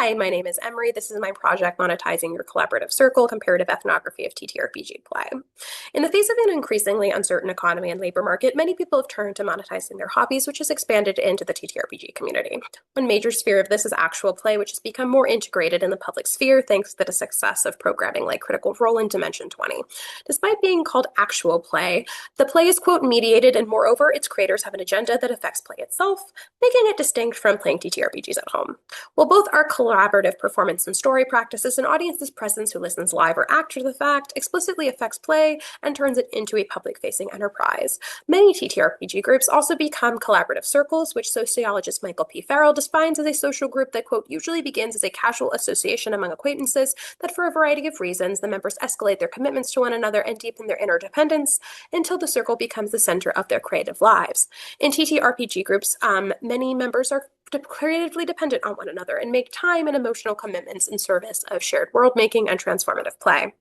Hi, my name is Emry. This is my project, Monetizing Your Collaborative Circle, Comparative Ethnography of TTRPG Play. In the face of an increasingly uncertain economy and labor market, many people have turned to monetizing their hobbies, which has expanded into the TTRPG community. One major sphere of this is actual play, which has become more integrated in the public sphere thanks to the success of programming like Critical Role and Dimension 20. Despite being called actual play, the play is, quote, mediated, and moreover, its creators have an agenda that affects play itself, making it distinct from playing TTRPGs at home. While both are collaborative performance and story practices, an audience's presence who listens live or after the fact explicitly affects play and turns it into a public-facing enterprise. Many TTRPG groups also become collaborative circles, which sociologist Michael P. Farrell defines as a social group that, quote, usually begins as a casual association among acquaintances that for a variety of reasons, the members escalate their commitments to one another and deepen their interdependence until the circle becomes the center of their creative lives. In TTRPG groups, many members are creatively dependent on one another and make time and emotional commitments in service of shared world-making and transformative play.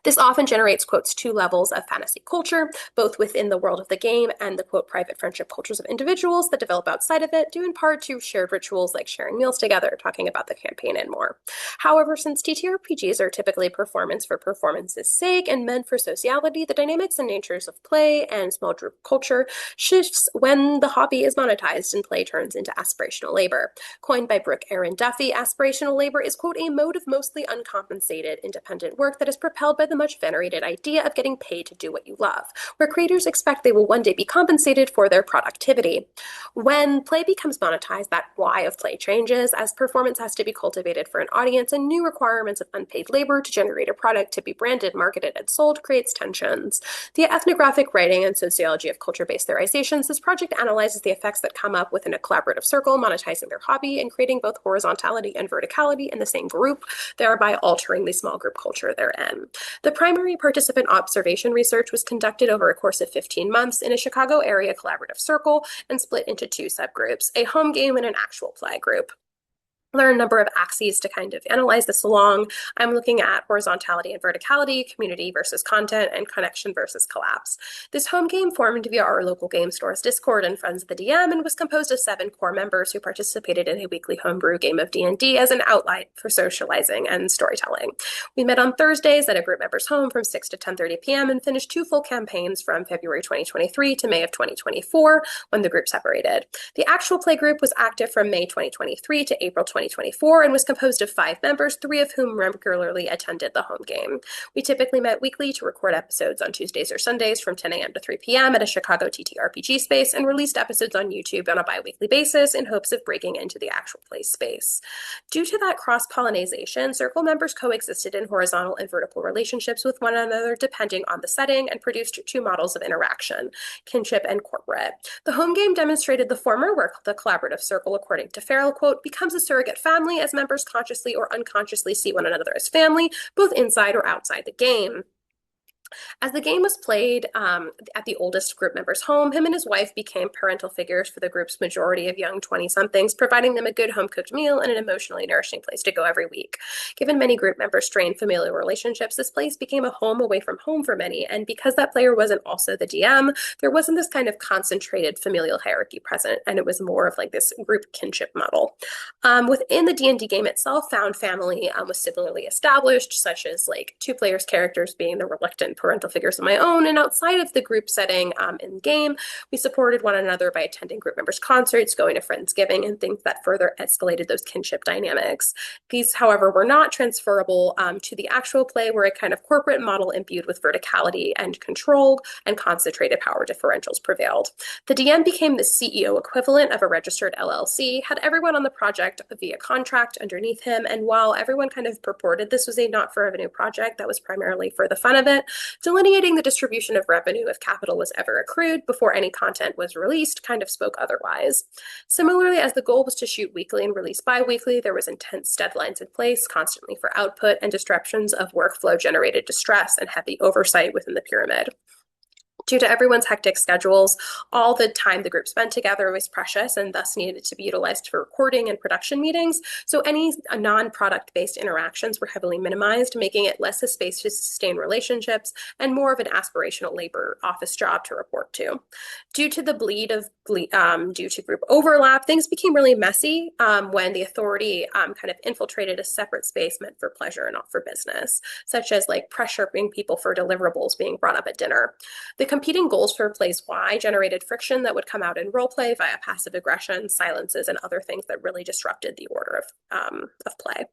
This often generates, quotes, two levels of fantasy culture, both within the world of the game and the, quote, private friendship cultures of individuals that develop outside of it, due in part to shared rituals like sharing meals together, talking about the campaign, and more. However, since TTRPGs are typically performance for performance's sake and meant for sociality, the dynamics and natures of play and small group culture shifts when the hobby is monetized and play turns into aspirational labor. Coined by Brooke Aaron Duffy, aspirational labor is, quote, a mode of mostly uncompensated, independent work that is propelled by the much-venerated idea of getting paid to do what you love, where creators expect they will one day be compensated for their productivity. When play becomes monetized, that why of play changes, as performance has to be cultivated for an audience, and new requirements of unpaid labor to generate a product to be branded, marketed, and sold creates tensions. Via ethnographic writing and sociology of culture-based theorizations, this project analyzes the effects that come up within a collaborative circle, monetizing their hobby and creating both horizontality and verticality in the same group, thereby altering the small group culture they're in. The primary participant observation research was conducted over a course of 15 months in a Chicago area collaborative circle and split into two subgroups, a home game and an actual play group. There are a number of axes to kind of analyze this along. I'm looking at horizontality and verticality, community versus content, and connection versus collapse. This home game formed via our local game store's Discord and Friends of the DM and was composed of 7 core members who participated in a weekly homebrew game of D&D as an outlet for socializing and storytelling. We met on Thursdays at a group member's home from 6 to 10:30 p.m. and finished 2 full campaigns from February 2023 to May of 2024 when the group separated. The actual play group was active from May 2023 to April 2024 and was composed of 5 members, 3 of whom regularly attended the home game. We typically met weekly to record episodes on Tuesdays or Sundays from 10 a.m. to 3 p.m. at a Chicago TTRPG space and released episodes on YouTube on a bi-weekly basis in hopes of breaking into the actual play space. Due to that cross-pollination, circle members coexisted in horizontal and vertical relationships with one another depending on the setting and produced 2 models of interaction, kinship and corporate. The home game demonstrated the former, where the collaborative circle, according to Farrell, quote, becomes a surrogate family as members consciously or unconsciously see one another as family, both inside or outside the game. As the game was played at the oldest group member's home, him and his wife became parental figures for the group's majority of young 20-somethings, providing them a good home-cooked meal and an emotionally nourishing place to go every week. Given many group members strained familial relationships, this place became a home away from home for many, and because that player wasn't also the DM, there wasn't this kind of concentrated familial hierarchy present, and it was more of like this group kinship model. Within the D&D game itself, found family was similarly established, such as like 2 players' characters being the reluctant parental figures of my own, and outside of the group setting in game, we supported one another by attending group members' concerts, going to Friendsgiving, and things that further escalated those kinship dynamics. These, however, were not transferable to the actual play, where a kind of corporate model imbued with verticality and control and concentrated power differentials prevailed. The DM became the CEO equivalent of a registered LLC, had everyone on the project via contract underneath him, and while everyone kind of purported this was a not-for-revenue project that was primarily for the fun of it, delineating the distribution of revenue if capital was ever accrued before any content was released kind of spoke otherwise. Similarly, as the goal was to shoot weekly and release bi-weekly, there was intense deadlines in place constantly for output, and disruptions of workflow generated distress and heavy oversight within the pyramid. Due to everyone's hectic schedules, all the time the group spent together was precious and thus needed to be utilized for recording and production meetings. So any non-product-based interactions were heavily minimized, making it less a space to sustain relationships and more of an aspirational labor office job to report to. Due to the due to group overlap, things became really messy when the authority kind of infiltrated a separate space meant for pleasure and not for business, such as like pressuring people for deliverables being brought up at dinner. The competing goals for Plays Y generated friction that would come out in roleplay via passive aggression, silences, and other things that really disrupted the order of play.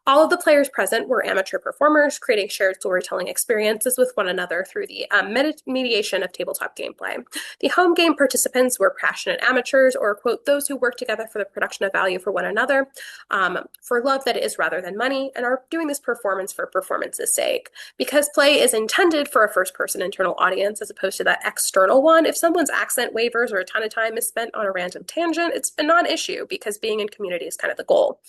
All of the players present were amateur performers, creating shared storytelling experiences with one another through the mediation of tabletop gameplay. The home game participants were passionate amateurs, or, quote, those who work together for the production of value for one another, for love that is rather than money, and are doing this performance for performance's sake. Because play is intended for a first-person internal audience as opposed to that external one, if someone's accent wavers or a ton of time is spent on a random tangent, it's a non-issue because being in community is kind of the goal.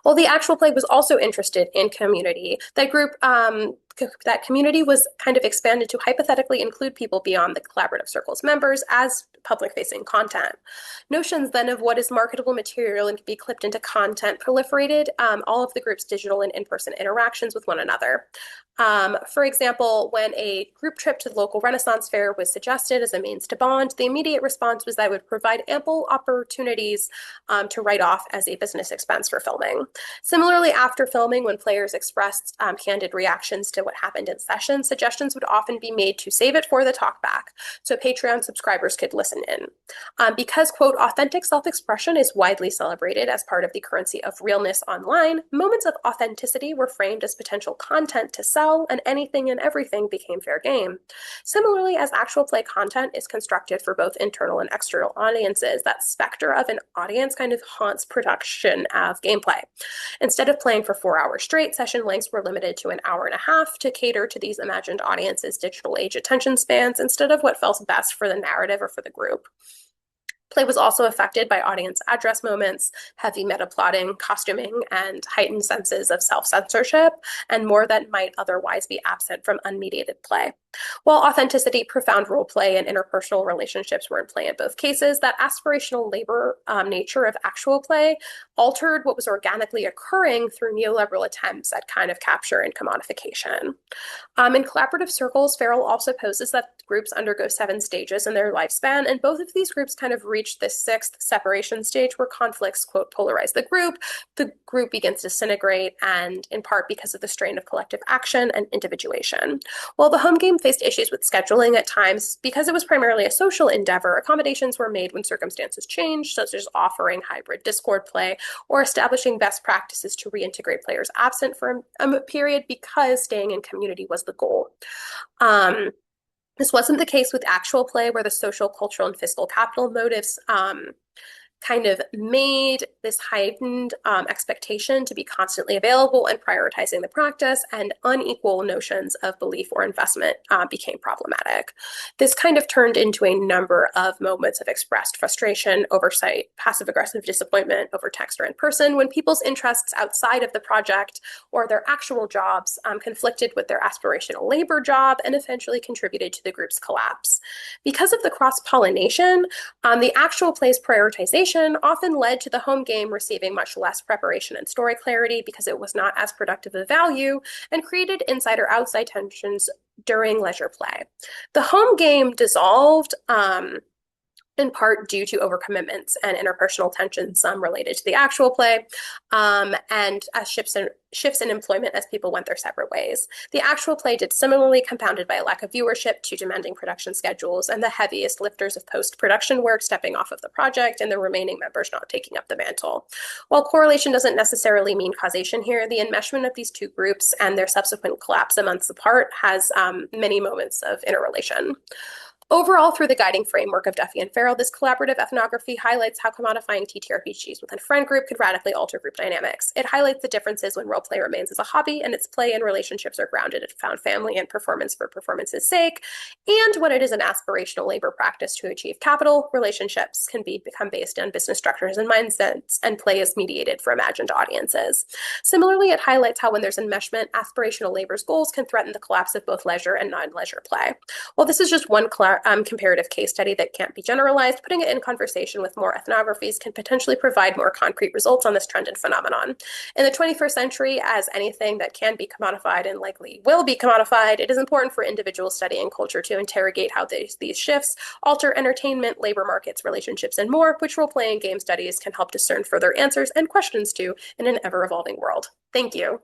While the actual play was also interested in community, that community was kind of expanded to hypothetically include people beyond the collaborative circle's members as public-facing content. Notions then of what is marketable material and can be clipped into content proliferated all of the group's digital and in-person interactions with one another. For example, when a group trip to the local Renaissance fair was suggested as a means to bond, the immediate response was that it would provide ample opportunities to write off as a business expense for filming. Similarly, after filming, when players expressed candid reactions to what happened in session, suggestions would often be made to save it for the talkback, so Patreon subscribers could listen in. Because, quote, authentic self-expression is widely celebrated as part of the currency of realness online, moments of authenticity were framed as potential content to sell, and anything and everything became fair game. Similarly, as actual play content is constructed for both internal and external audiences, that specter of an audience kind of haunts production of gameplay. Instead of playing for 4 hours straight, session lengths were limited to an hour and a half to cater to these imagined audiences' digital age attention spans instead of what felt best for the narrative or for the group. Play was also affected by audience address moments, heavy meta-plotting, costuming, and heightened senses of self-censorship, and more that might otherwise be absent from unmediated play. While authenticity, profound role play, and interpersonal relationships were in play in both cases, that aspirational labor nature of actual play altered what was organically occurring through neoliberal attempts at kind of capture and commodification. In collaborative circles, Farrell also poses that groups undergo 7 stages in their lifespan, and both of these groups kind of reach the 6th separation stage where conflicts, quote, polarize the group begins to disintegrate, and in part because of the strain of collective action and individuation. While the home game faced issues with scheduling at times, because it was primarily a social endeavor, accommodations were made when circumstances changed, such as offering hybrid Discord play or establishing best practices to reintegrate players absent for a period because staying in community was the goal. This wasn't the case with actual play, where the social, cultural, and fiscal capital motives kind of made this heightened expectation to be constantly available and prioritizing the practice, and unequal notions of belief or investment became problematic. This kind of turned into a number of moments of expressed frustration, oversight, passive-aggressive disappointment over text or in person, when people's interests outside of the project or their actual jobs conflicted with their aspirational labor job and eventually contributed to the group's collapse. Because of the cross-pollination, the actual play's prioritization often led to the home game receiving much less preparation and story clarity because it was not as productive of value, and created inside-outside tensions during leisure play. The home game dissolved in part due to overcommitments and interpersonal tensions, some related to the actual play, and as shifts in employment as people went their separate ways. The actual play did similarly, compounded by a lack of viewership, to demanding production schedules, and the heaviest lifters of post-production work stepping off of the project, and the remaining members not taking up the mantle. While correlation doesn't necessarily mean causation here, the enmeshment of these two groups and their subsequent collapse a month apart has many moments of interrelation. Overall, through the guiding framework of Duffy and Farrell, this collaborative ethnography highlights how commodifying TTRPGs within a friend group could radically alter group dynamics. It highlights the differences when roleplay remains as a hobby and its play and relationships are grounded in found family and performance for performance's sake, and when it is an aspirational labor practice to achieve capital. Relationships can become based on business structures and mindsets, and play is mediated for imagined audiences. Similarly, it highlights how when there's enmeshment, aspirational labor's goals can threaten the collapse of both leisure and non-leisure play. While this is just one comparative case study that can't be generalized, putting it in conversation with more ethnographies can potentially provide more concrete results on this trend and phenomenon. In the 21st century, as anything that can be commodified and likely will be commodified, it is important for individuals studying culture to interrogate how these shifts alter entertainment, labor markets, relationships, and more, which role-playing game studies can help discern further answers and questions to in an ever-evolving world. Thank you.